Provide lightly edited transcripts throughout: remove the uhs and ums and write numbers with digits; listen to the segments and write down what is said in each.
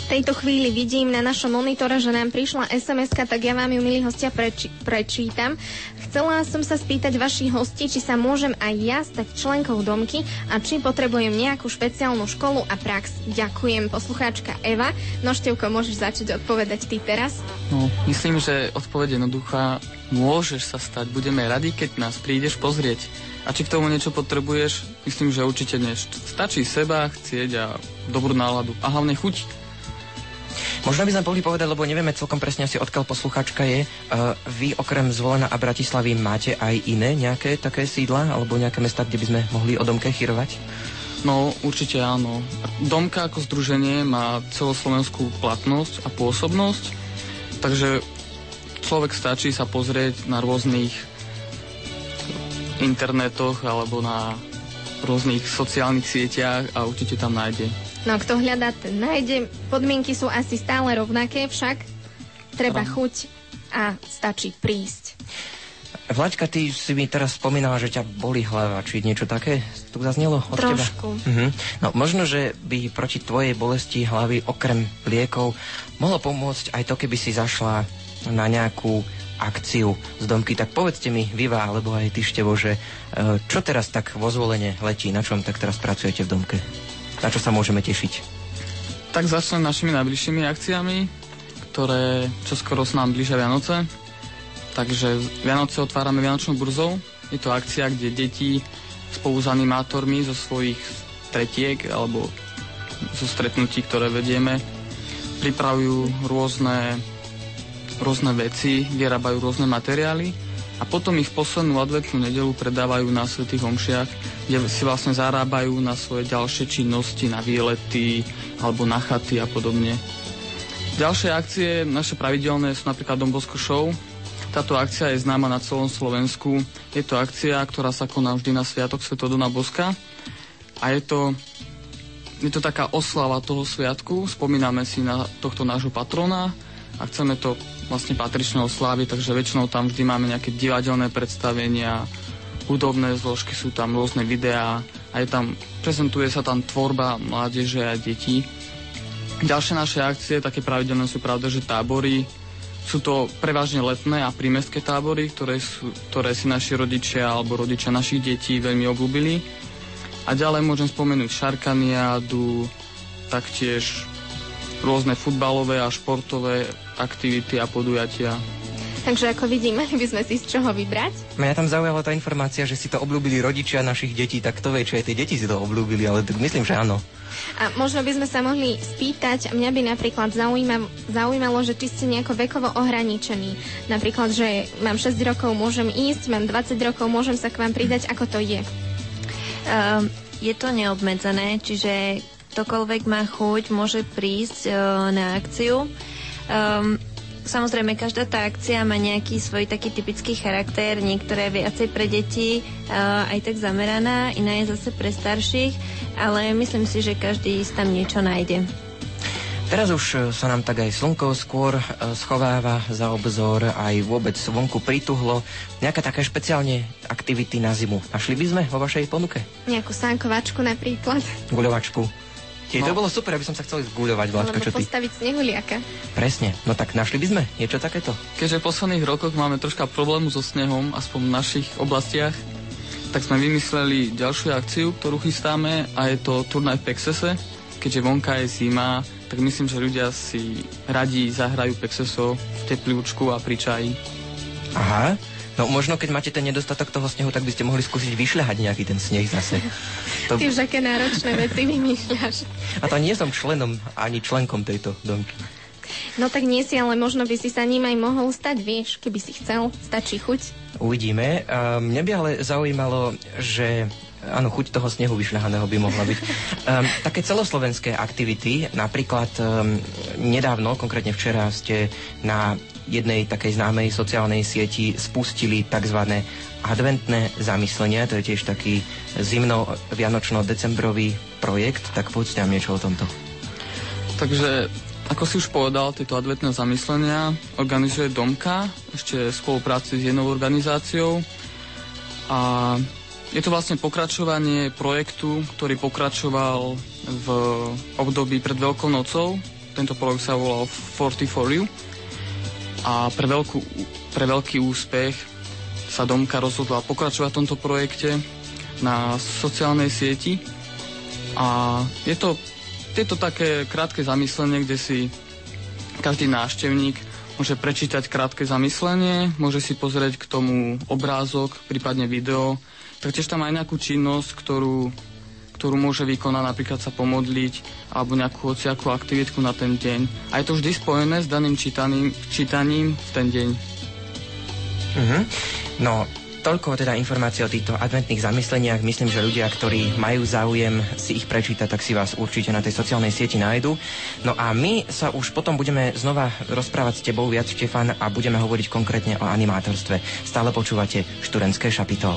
V tejto chvíli vidím na našom monitore, že nám prišla SMS-ka, tak ja vám ju, milí hostia, prečítam. Chcela som sa spýtať vašich hostí, či sa môžem aj ja stať členkou Domky a či potrebujem nejakú špeciálnu školu a prax. Ďakujem, poslucháčka Eva. No, Števko, môžeš začať odpovedať ty teraz? No, myslím, že odpoveď jednoduchá. Môžeš sa stať. Budeme radi, keď nás prídeš pozrieť. A či k tomu niečo potrebuješ? Myslím, že určite nie. Stačí seba, chcieť a dobrú náladu. A hlavne chuť. Možno by sme mohli povedať, lebo nevieme celkom presne asi odkiaľ poslucháčka je. Vy okrem Zvolena a Bratislavy máte aj iné nejaké také sídla alebo nejaké mesta, kde by sme mohli o Domke chýrovať? No, určite áno. Domka ako združenie má celoslovenskú platnosť a pôsobnosť, takže človek stačí sa pozrieť na rôznych internetoch alebo na rôznych sociálnych sieťach a určite tam nájde. No, kto hľadá, ten nájde. Podmienky sú asi stále rovnaké, však treba chuť a stačí prísť. Vláďka, ty si mi teraz spomínala, že ťa bolí hlava, či niečo také tu zaznelo od Trošku. teba? No, možno, že by proti tvojej bolesti hlavy okrem liekov mohlo pomôcť aj to, keby si zašla na nejakú akciu z Domky. Tak povedzte mi, Viva, alebo aj ty, Števo, že čo teraz tak vo Zvolene letí, na čom tak teraz pracujete v Domke? Na čo sa môžeme tešiť? Tak začnem našimi najbližšími akciami, ktoré čoskoro sa nám blížia Vianoce. Takže Vianoce otvárame Vianočnou burzou. Je to akcia, kde deti spolu s animátormi zo svojich tretiek alebo zo stretnutí, ktoré vedieme, pripravujú rôzne veci, vyrábajú rôzne materiály a potom ich v poslednú adventnú nedeľu predávajú na svätých omšiach, kde si vlastne zarábajú na svoje ďalšie činnosti, na výlety alebo na chaty a podobne. Ďalšie akcie naše pravidelné sú napríklad Don Bosco Show. Táto akcia je známa na celom Slovensku. Je to akcia, ktorá sa koná vždy na sviatok Svätého Dona Boska a je to taká oslava toho sviatku. Spomíname si na tohto nášho patrona a chceme to vlastne patrične osláviť, takže väčšinou tam vždy máme nejaké divadelné predstavenia, hudobné zložky, sú tam rôzne videá a prezentuje sa tam tvorba mládeže a detí. Ďalšie naše akcie, také pravidelné sú pravda, že tábory. Sú to prevažne letné a prímestské tábory, ktoré si naši rodičia alebo rodičia našich detí veľmi obľúbili. A ďalej môžem spomenúť šarkaniádu, taktiež rôzne futbalové a športové aktivity a podujatia. Takže ako vidíme, mali by sme si z čoho vybrať. Mňa tam zaujala tá informácia, že si to obľúbili rodičia našich detí, tak to vie, či aj tie deti si to obľúbili, ale tak myslím, že áno. A možno by sme sa mohli spýtať, mňa by napríklad zaujímalo, že či ste nejako vekovo ohraničení. Napríklad, že mám 6 rokov, môžem ísť, mám 20 rokov, môžem sa k vám pridať, ako to je? Je to neobmedzené, čiže ktokoľvek má chuť, môže prísť na akciu. Samozrejme, každá tá akcia má nejaký svoj taký typický charakter, niektoré viacej pre deti, aj tak zameraná, iná je zase pre starších, ale myslím si, že každý tam niečo nájde. Teraz už sa nám tak aj slnko skôr schováva za obzor, aj vôbec vonku prituhlo. Nejaká taká špeciálne aktivity na zimu našli by sme vo vašej ponuke? Nejakú sánkovačku napríklad. Guľovačku. To bolo super, aby som sa chcel zguľovať, Vláčka, čo ty? Alebo postaviť snehuliaka. Presne, no tak našli by sme niečo takéto? Keďže v posledných rokoch máme troška problému so snehom, aspoň v našich oblastiach, tak sme vymysleli ďalšiu akciu, ktorú chystáme a je to turnaj v Pexese. Keďže vonka je zima, tak myslím, že ľudia si radi zahrajú Pexeso v teplúčku a pri čaji. Aha. No možno, keď máte ten nedostatok toho snehu, tak by ste mohli skúsiť vyšľahať nejaký ten sneh zase. Ty už aké náročné veci vymýšľaš. A to nie som členom ani členkom tejto Domky. No tak nie si, ale možno by si sa ním aj mohol stať, vieš, keby si chcel. Stačí chuť. Uvidíme. Mňa by ale zaujímalo, že áno, chuť toho snehu vyšľahaného by mohla byť. Také celoslovenské aktivity, napríklad nedávno, konkrétne včera, ste na jednej takej známej sociálnej sieti spustili tzv. Adventné zamyslenia, to je tiež taký zimno-vianočno-decembrový projekt, tak povedzte nám niečo o tomto. Takže, ako si už povedal, tieto adventné zamyslenia organizuje Domka, ešte v spolupráci s jednou organizáciou a je to vlastne pokračovanie projektu, ktorý pokračoval v období pred Veľkou nocou, Tento projekt sa volal 40 for You a pre veľký úspech sa Domka rozhodla pokračovať v tomto projekte na sociálnej sieti a je to také krátke zamyslenie, kde si každý návštevník môže prečítať krátke zamyslenie, môže si pozrieť k tomu obrázok, prípadne video. Taktiež tam aj nejakú činnosť, ktorú môže vykonať, napríklad sa pomodliť alebo nejakú hociakú aktivitku na ten deň. A je to vždy spojené s daným čítaním v ten deň. No, toľko teda informácie o týchto adventných zamysleniach. Myslím, že ľudia, ktorí majú záujem si ich prečítať, tak si vás určite na tej sociálnej sieti nájdu. No a my sa už potom budeme znova rozprávať s tebou viac, Štefan, a budeme hovoriť konkrétne o animátorstve. Stále počúvate Študentské šapito.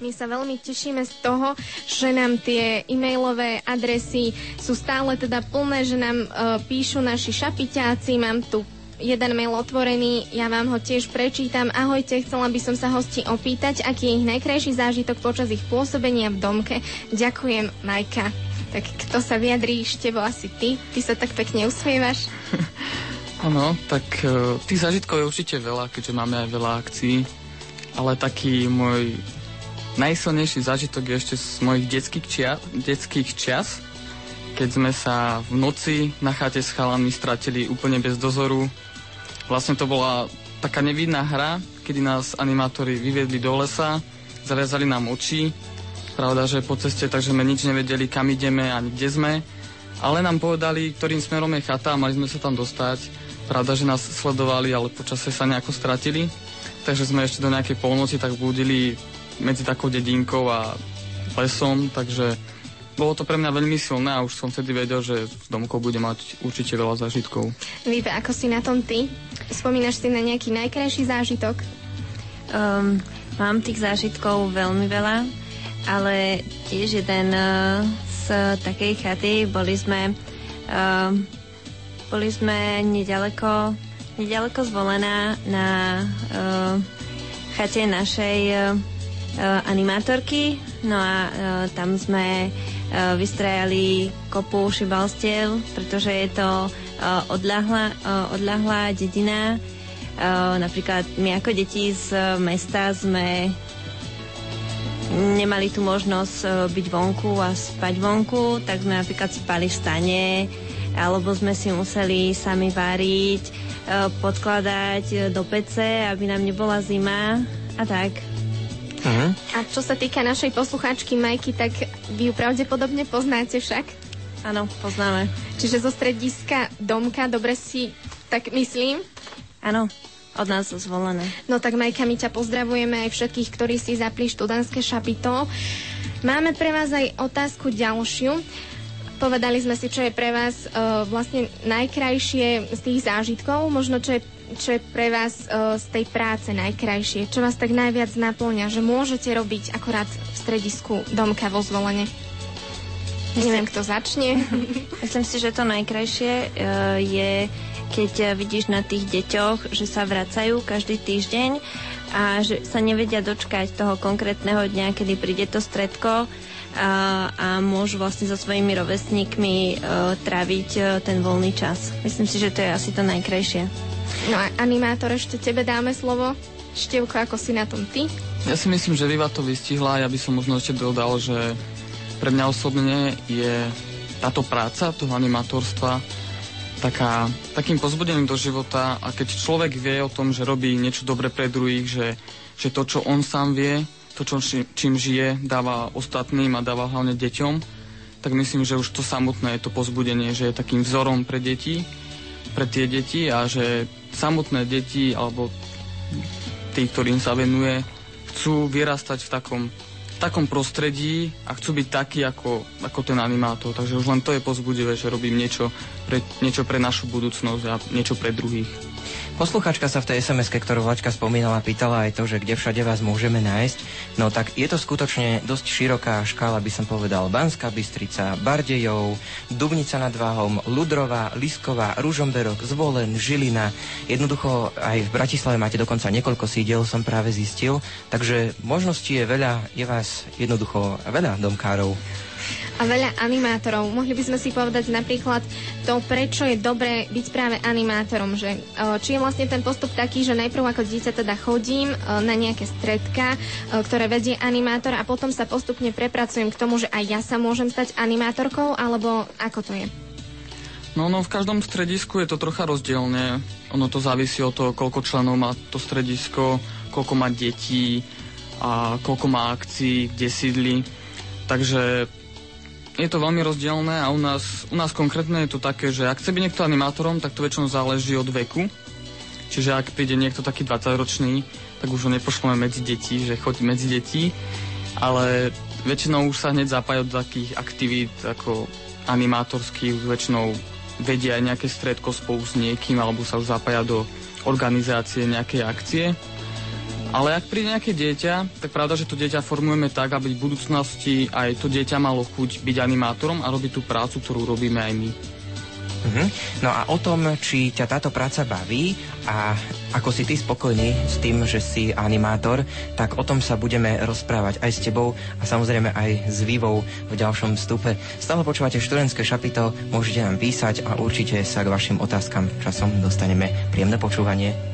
My sa veľmi tešíme z toho, že nám tie e-mailové adresy sú stále teda plné, že nám píšu naši šapiťáci. Mám tu jeden mail otvorený, ja vám ho tiež prečítam. Ahojte, chcela by som sa hostí opýtať, aký je ich najkrajší zážitok počas ich pôsobenia v domke. Ďakujem, Majka. Tak kto sa vyjadrí, Števo, asi ty? Ty sa tak pekne usmievaš. Áno, tak tých zážitkov je určite veľa, keďže máme aj veľa akcií, ale taký môj najsilnejší zážitok je ešte z mojich detských čias, keď sme sa v noci na chate s chalami stratili úplne bez dozoru. Vlastne to bola taká nevidná hra, kedy nás animátori vyviedli do lesa, zaviazali nám oči. Pravda, že po ceste, takže sme nič nevedeli, kam ideme ani kde sme. Ale nám povedali, ktorým smerom je chata a mali sme sa tam dostať. Pravda, že nás sledovali, ale počasie sa nejako stratili. Takže sme ešte do nejakej polnoci tak blúdili medzi takou dedinkou a lesom, takže bolo to pre mňa veľmi silné a už som vtedy vedel, že s domkou budem mať určite veľa zážitkov. Vive, ako si na tom ty? Spomínaš si na nejaký najkrajší zážitok? Mám tých zážitkov veľmi veľa, ale tiež jeden z takej chaty. Boli sme nedaleko Zvolená na chate našej animátorky. No a tam sme vystrajali kopu šibalstiev, pretože je to odľahlá dedina. Napríklad my ako deti z mesta sme nemali tu možnosť byť vonku a spať vonku, tak sme napríklad spali v stane, alebo sme si museli sami váriť, podkladať do pece, aby nám nebola zima a tak. A čo sa týka našej poslucháčky Majky, tak vy ju pravdepodobne poznáte však? Áno, poznáme. Čiže zo strediska Domka, dobre si tak myslím? Áno, od nás Zvolené. No tak Majka, my ťa pozdravujeme aj všetkých, ktorí si zapli Študentské šapito. Máme pre vás aj otázku ďalšiu. Povedali sme si, čo je pre vás vlastne najkrajšie z tých zážitkov, možno čo je pre vás z tej práce najkrajšie, čo vás tak najviac naplňa, že môžete robiť akorát v stredisku Domka vo Zvolene. Neviem, kto začne. Myslím si, že to najkrajšie je, keď vidíš na tých deťoch, že sa vracajú každý týždeň a že sa nevedia dočkať toho konkrétneho dňa, kedy príde to stredko a môžu vlastne so svojimi rovesníkmi tráviť ten voľný čas. Myslím si, že to je asi to najkrajšie. No a animátor, ešte tebe dáme slovo. Števko, ako si na tom ty? Ja si myslím, že Viva to vystihla. Ja by som možno ešte dodal, že pre mňa osobne je táto práca toho animátorstva takým pozbudením do života, a keď človek vie o tom, že robí niečo dobre pre druhých, že to, čo on sám vie, to, čím žije, dáva ostatným a dáva hlavne deťom, tak myslím, že už to samotné je to pozbudenie, že je takým vzorom pre deti, pre tie deti, a že samotné deti alebo tí, ktorým sa venuje, chcú vyrastať v takom prostredí a chcú byť takí ako ten animátor. Takže už len to je povzbudivé, že robím niečo pre našu budúcnosť a niečo pre druhých. Posluchačka sa v tej SMS-ke, ktorú Vlačka spomínala, pýtala aj to, že kde všade vás môžeme nájsť. No tak je to skutočne dosť široká škála, by som povedal. Banská Bystrica, Bardejov, Dubnica nad Váhom, Ludrová, Lisková, Ružomberok, Zvolen, Žilina. Jednoducho aj v Bratislave máte dokonca niekoľko sídiel, som práve zistil. Takže možností je veľa, je vás jednoducho veľa domkárov. A veľa animátorov. Mohli by sme si povedať napríklad to, prečo je dobré byť práve animátorom. Že, či je vlastne ten postup taký, že najprv ako dieťa teda chodím na nejaké stredka, ktoré vedie animátor a potom sa postupne prepracujem k tomu, že aj ja sa môžem stať animátorkou, alebo ako to je? No, v každom stredisku je to trocha rozdielne. Ono to závisí od toho, koľko členov má to stredisko, koľko má detí a koľko má akcií, kde sídli. Takže je to veľmi rozdielne a u nás konkrétne je to také, že ak chce byť niekto animátorom, tak to väčšinou záleží od veku. Čiže ak príde niekto taký 20-ročný, tak už ho nepošleme medzi deti, že chodí medzi deti, ale väčšinou už sa hneď zapája do takých aktivít ako animátorských, väčšinou vedia aj nejaké stredko spolu s niekým alebo sa už zapája do organizácie nejakej akcie. Ale ak príde nejaké dieťa, tak pravda, že to dieťa formujeme tak, aby v budúcnosti aj to dieťa malo chuť byť animátorom a robiť tú prácu, ktorú robíme aj my. No a o tom, či ťa táto práca baví a ako si ty spokojný s tým, že si animátor, tak o tom sa budeme rozprávať aj s tebou a samozrejme aj s Vivou v ďalšom vstupe. Stále počúvate Študentské šapito, môžete nám písať a určite sa k vašim otázkam časom dostaneme. Príjemné počúvanie.